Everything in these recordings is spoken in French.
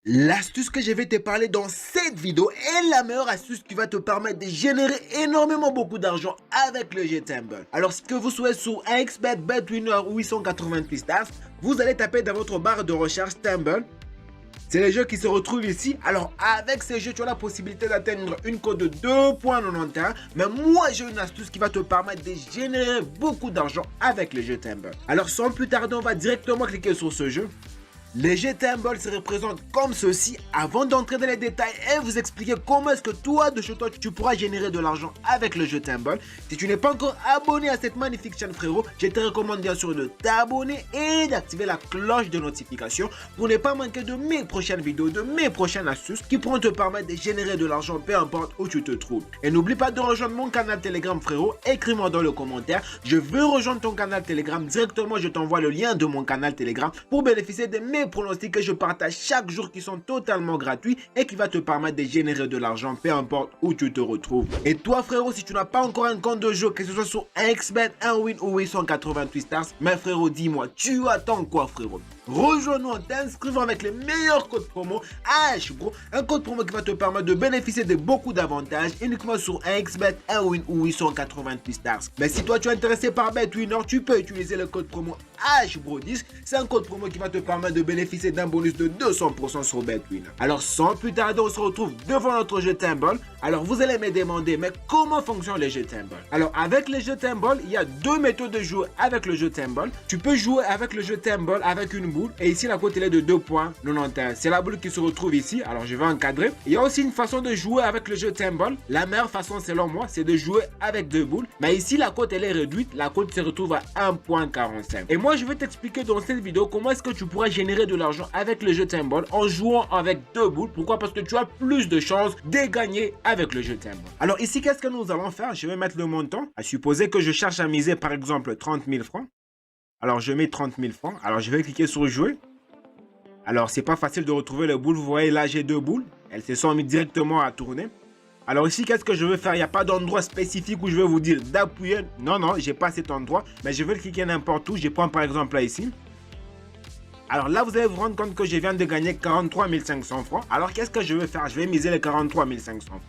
L'astuce que je vais te parler dans cette vidéo est la meilleure astuce qui va te permettre de générer énormément beaucoup d'argent avec le GTumble. Alors si que vous soyez sur XBet, BetWinner ou 888 Stars, vous allez taper dans votre barre de recherche Tumble. C'est les jeux qui se retrouvent ici. Alors avec ces jeux, tu as la possibilité d'atteindre une cote de 2,91. Mais moi, j'ai une astuce qui va te permettre de générer beaucoup d'argent avec le jeu Tumble. Alors sans plus tarder, on va directement cliquer sur ce jeu. Les GTumble se représentent comme ceci. Avant d'entrer dans les détails et vous expliquer comment est-ce que toi, de chez toi, tu pourras générer de l'argent avec le GTumble. Si tu n'es pas encore abonné à cette magnifique chaîne, frérot, je te recommande bien sûr de t'abonner et d'activer la cloche de notification pour ne pas manquer de mes prochaines vidéos, de mes prochaines astuces qui pourront te permettre de générer de l'argent peu importe où tu te trouves. Et n'oublie pas de rejoindre mon canal Telegram, frérot. Écris-moi dans le commentaire. Je veux rejoindre ton canal Telegram. Directement, je t'envoie le lien de mon canal Telegram pour bénéficier de mes pronostics que je partage chaque jour qui sont totalement gratuits et qui va te permettre de générer de l'argent peu importe où tu te retrouves. Et toi frérot, si tu n'as pas encore un compte de jeu, que ce soit sur XBet, 1win ou 888 Stars, mais frérot, dis-moi, tu attends quoi frérot? Rejoins-nous en t'inscrivant avec les meilleurs codes promo HBRO, un code promo qui va te permettre de bénéficier de beaucoup d'avantages uniquement sur XBet, 1win ou 888 Stars. Mais si toi tu es intéressé par BetWinner, tu peux utiliser le code promo HBRO10. C'est un code promo qui va te permettre de bénéficier d'un bonus de 200% sur BetWinner. Alors sans plus tarder, on se retrouve devant notre jeu Tumble. Alors vous allez me demander, mais comment fonctionne les jeux Tumble? Alors avec les jeux Tumble, il y a deux méthodes de jouer avec le jeu Tumble. Tu peux jouer avec le jeu Tumble avec une boule et ici la cote elle est de 2,91. C'est la boule qui se retrouve ici. Alors je vais encadrer. Il y a aussi une façon de jouer avec le jeu Tumble. La meilleure façon selon moi, c'est de jouer avec deux boules. Mais ici la cote elle est réduite. La cote se retrouve à 1,45. Et moi je vais t'expliquer dans cette vidéo comment est-ce que tu pourras générer de l'argent avec le jeu Tumble en jouant avec deux boules. Pourquoi? Parce que tu as plus de chances de gagner avec le jeu Tumble. Alors ici, qu'est-ce que nous allons faire? Je vais mettre le montant. À supposer que je cherche à miser par exemple 30 000 francs. Alors je mets 30 000 francs. Alors je vais cliquer sur jouer. Alors c'est pas facile de retrouver les boules. Vous voyez là j'ai deux boules. Elles se sont mises directement à tourner. Alors ici, qu'est-ce que je vais faire? Il n'y a pas d'endroit spécifique où je vais vous dire d'appuyer. Non, non, j'ai pas cet endroit. Mais je vais le cliquer n'importe où. Je prends par exemple là ici. Alors là, vous allez vous rendre compte que je viens de gagner 43 500 francs. Alors qu'est-ce que je vais faire? Je vais miser les 43 500 francs.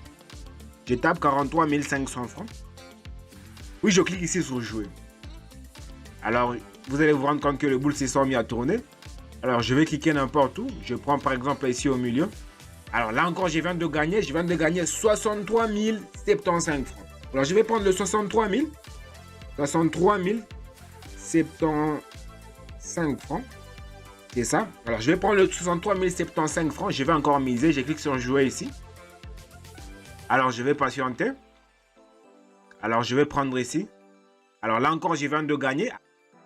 Je tape 43 500 francs. Oui, je clique ici sur jouer. Alors, vous allez vous rendre compte que le boule s'est mis à tourner. Alors, je vais cliquer n'importe où. Je prends par exemple ici au milieu. Alors là encore, je viens de gagner 63 075 francs. Alors, je vais prendre le 63 000. 63 075 francs. C'est ça. Alors, je vais prendre le 63 075 francs. Je vais encore miser. Je clique sur jouer ici. Alors, je vais patienter. Alors, je vais prendre ici. Alors, là encore, je viens de gagner.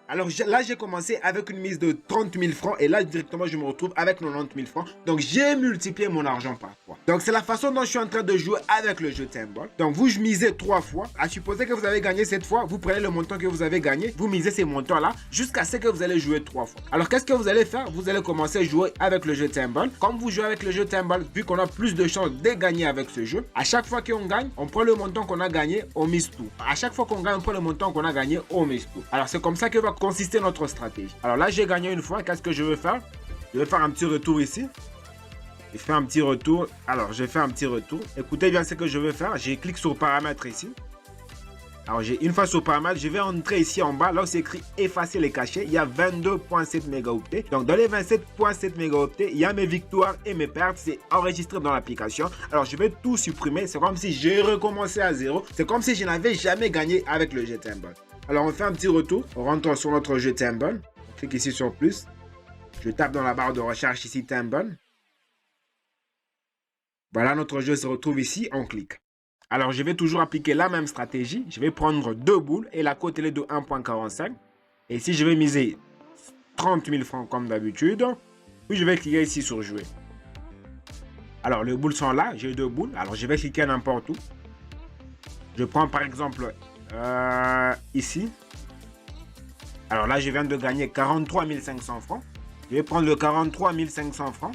Alors là, j'ai commencé avec une mise de 30 000 francs et là, directement, je me retrouve avec 90 000 francs. Donc, j'ai multiplié mon argent par 3. Donc, c'est la façon dont je suis en train de jouer avec le jeu Tumble. Donc, vous misez 3 fois. À supposer que vous avez gagné cette fois, vous prenez le montant que vous avez gagné, vous misez ces montants-là jusqu'à ce que vous allez jouer 3 fois. Alors, qu'est-ce que vous allez faire? Vous allez commencer à jouer avec le jeu Tumble. Comme vous jouez avec le jeu Tumble, vu qu'on a plus de chances de gagner avec ce jeu, à chaque fois qu'on gagne, on prend le montant qu'on a gagné, on mise tout. À chaque fois qu'on gagne, on prend le montant qu'on a gagné, on mise tout. Alors, c'est comme ça que va consister notre stratégie. Alors là, j'ai gagné une fois. Qu'est-ce que je vais faire? Je vais faire un petit retour ici. Je fais un petit retour. Alors, je fais un petit retour. Écoutez bien ce que je vais faire. Je clique sur paramètres ici. Alors, une fois sur paramètres, je vais entrer ici en bas. Là où c'est écrit effacer les cachets, il y a 22,7 mégaoctets. Donc, dans les 27,7 mégaoctets, il y a mes victoires et mes pertes. C'est enregistré dans l'application. Alors, je vais tout supprimer. C'est comme si j'ai recommencé à zéro. C'est comme si je n'avais jamais gagné avec le jeu Tumble. Alors, on fait un petit retour. On rentre sur notre jeu Tumble. On clique ici sur plus. Je tape dans la barre de recherche ici Tumble. Voilà, notre jeu se retrouve ici. On clique. Alors, je vais toujours appliquer la même stratégie. Je vais prendre deux boules et la cote elle est de 1,45. Et ici, je vais miser 30 000 francs comme d'habitude. Puis, je vais cliquer ici sur jouer. Alors, les boules sont là. J'ai deux boules. Alors, je vais cliquer n'importe où. Je prends par exemple ici. Alors là, je viens de gagner 43 500 francs. Je vais prendre le 43 500 francs.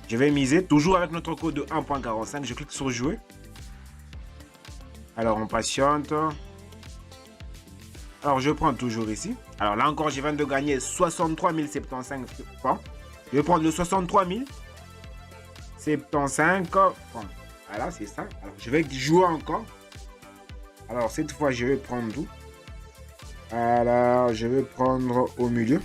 Je vais miser toujours avec notre code de 1,45. Je clique sur jouer. Alors, on patiente. Alors, je prends toujours ici. Alors là encore, je viens de gagner 63 075 francs. Je vais prendre le 63 000. 75. Bon, voilà, c'est ça. Alors, je vais jouer encore. Alors, cette fois, je vais prendre tout. Alors, je vais prendre au milieu.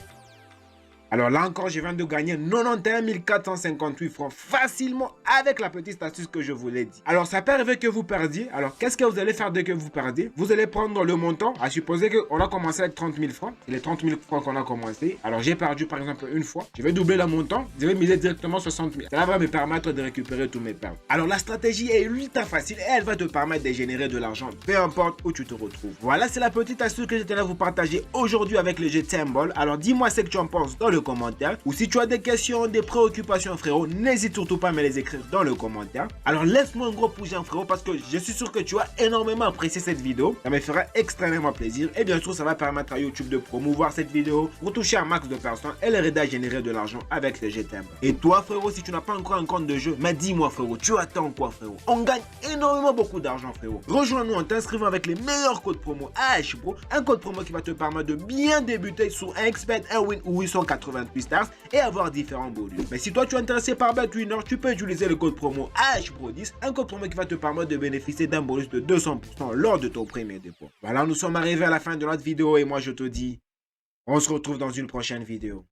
Alors là encore, je viens de gagner 91 458 francs facilement avec la petite astuce que je vous l'ai dit. Alors ça peut arriver que vous perdiez. Alors qu'est-ce que vous allez faire dès que vous perdez? Vous allez prendre le montant, à supposer qu'on a commencé avec 30 000 francs. C'est les 30 000 francs qu'on a commencé. Alors j'ai perdu par exemple une fois. Je vais doubler le montant. Je vais miser directement 60 000. Ça va me permettre de récupérer tous mes pertes. Alors la stratégie est ultra facile et elle va te permettre de générer de l'argent, peu importe où tu te retrouves. Voilà, c'est la petite astuce que j'étais là vous partager aujourd'hui avec le jeu Thimble. Alors dis-moi ce que tu en penses dans le commentaire, ou si tu as des questions, des préoccupations frérot, n'hésite surtout pas à me les écrire dans le commentaire. Alors laisse-moi un gros pouce en frérot, parce que je suis sûr que tu as énormément apprécié cette vidéo, ça me fera extrêmement plaisir et bien sûr ça va permettre à YouTube de promouvoir cette vidéo pour toucher un max de personnes et leur aider à générer de l'argent avec le jeu Thimble. Et toi frérot, si tu n'as pas encore un compte de jeu, mais dis-moi frérot, tu attends quoi frérot? On gagne énormément beaucoup d'argent frérot. Rejoins-nous en t'inscrivant avec les meilleurs codes promo AHPro, un code promo qui va te permettre de bien débuter sur un XBET, un Win ou 888 stars et avoir différents bonus. Mais si toi tu es intéressé par BetWinner, tu peux utiliser le code promo AHPro10, un code promo qui va te permettre de bénéficier d'un bonus de 200% lors de ton premier dépôt. Voilà, nous sommes arrivés à la fin de notre vidéo et moi je te dis, on se retrouve dans une prochaine vidéo.